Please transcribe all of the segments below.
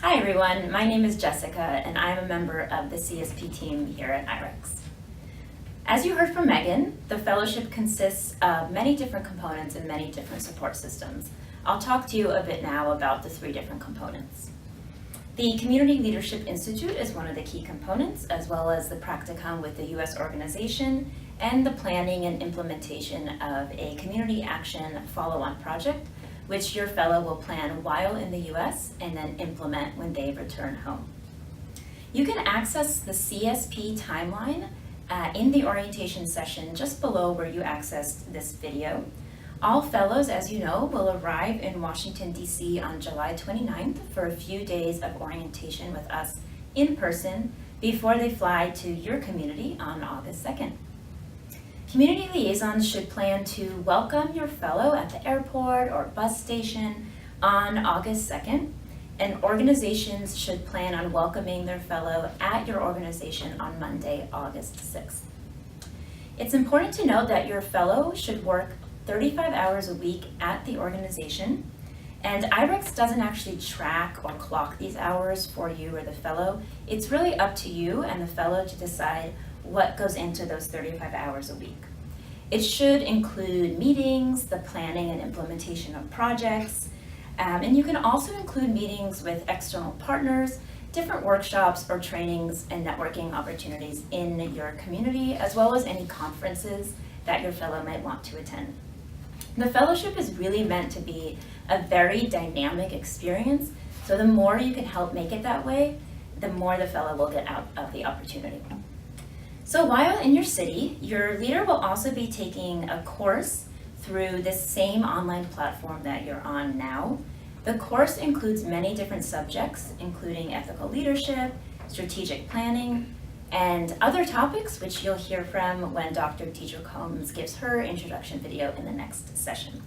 Hi everyone, my name is Jessica and I am a member of the CSP team here at IREX. As you heard from Megan, the fellowship consists of many different components and many different support systems. I'll talk to you a bit now about the three different components. The Community Leadership Institute is one of the key components, as well as the practicum with the U.S. organization and the planning and implementation of a community action follow-on project, which your fellow will plan while in the U.S. and then implement when they return home. You can access the Csp Timeline in the orientation session just below where you accessed this video. All fellows, as you know, will arrive in Washington, D.C. on July 29th for a few days of orientation with us in person before they fly to your community on August 2nd. Community liaisons should plan to welcome your fellow at the airport or bus station on August 2nd, and organizations should plan on welcoming their fellow at your organization on Monday, August 6th. It's important to note that your fellow should work 35 hours a week at the organization, and IREX doesn't actually track or clock these hours for you or the fellow. It's really up to you and the fellow to decide what goes into those 35 hours a week. It should include meetings, the planning and implementation of projects, and you can also include meetings with external partners, different workshops or trainings and networking opportunities in your community, as well as any conferences that your fellow might want to attend. The fellowship is really meant to be a very dynamic experience, so the more you can help make it that way, the more the fellow will get out of the opportunity. So while in your city, your leader will also be taking a course through this same online platform that you're on now. The course includes many different subjects, including ethical leadership, strategic planning, and other topics which you'll hear from when Dr. Deidre Combs gives her introduction video in the next session.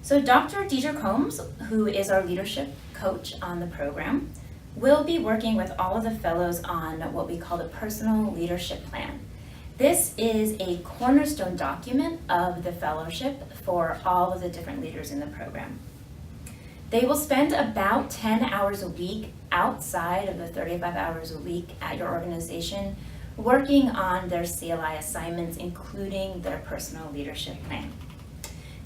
So Dr. Deidre Combs, who is our leadership coach on the program, will be working with all of the fellows on what we call the Personal Leadership Plan. This is a cornerstone document of the fellowship for all of the different leaders in the program. They will spend about 10 hours a week outside of the 35 hours a week at your organization working on their CLI assignments, including their Personal Leadership Plan.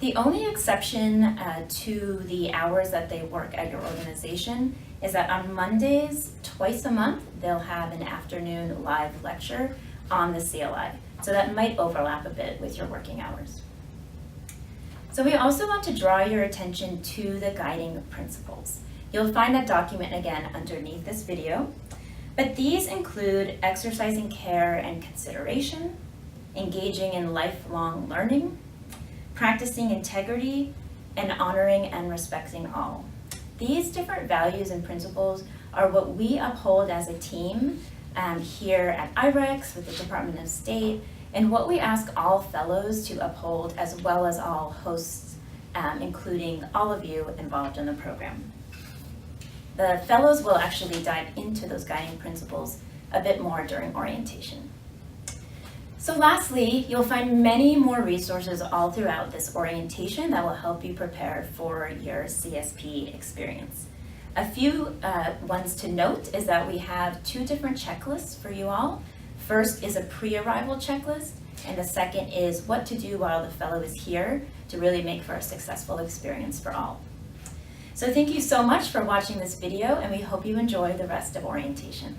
The only exception to the hours that they work at your organization is that on Mondays, twice a month, they'll have an afternoon live lecture on the CLI. So that might overlap a bit with your working hours. So we also want to draw your attention to the guiding principles. You'll find that document again underneath this video, but these include exercising care and consideration, engaging in lifelong learning, practicing integrity, and honoring and respecting all. These different values and principles are what we uphold as a team here at IREX with the Department of State, and what we ask all fellows to uphold, as well as all hosts, including all of you involved in the program. The fellows will actually dive into those guiding principles a bit more during orientation. So lastly, you'll find many more resources all throughout this orientation that will help you prepare for your CSP experience. A few ones to note is that we have two different checklists for you all. First is a pre-arrival checklist, and the second is what to do while the fellow is here to really make for a successful experience for all. So thank you so much for watching this video, and we hope you enjoy the rest of orientation.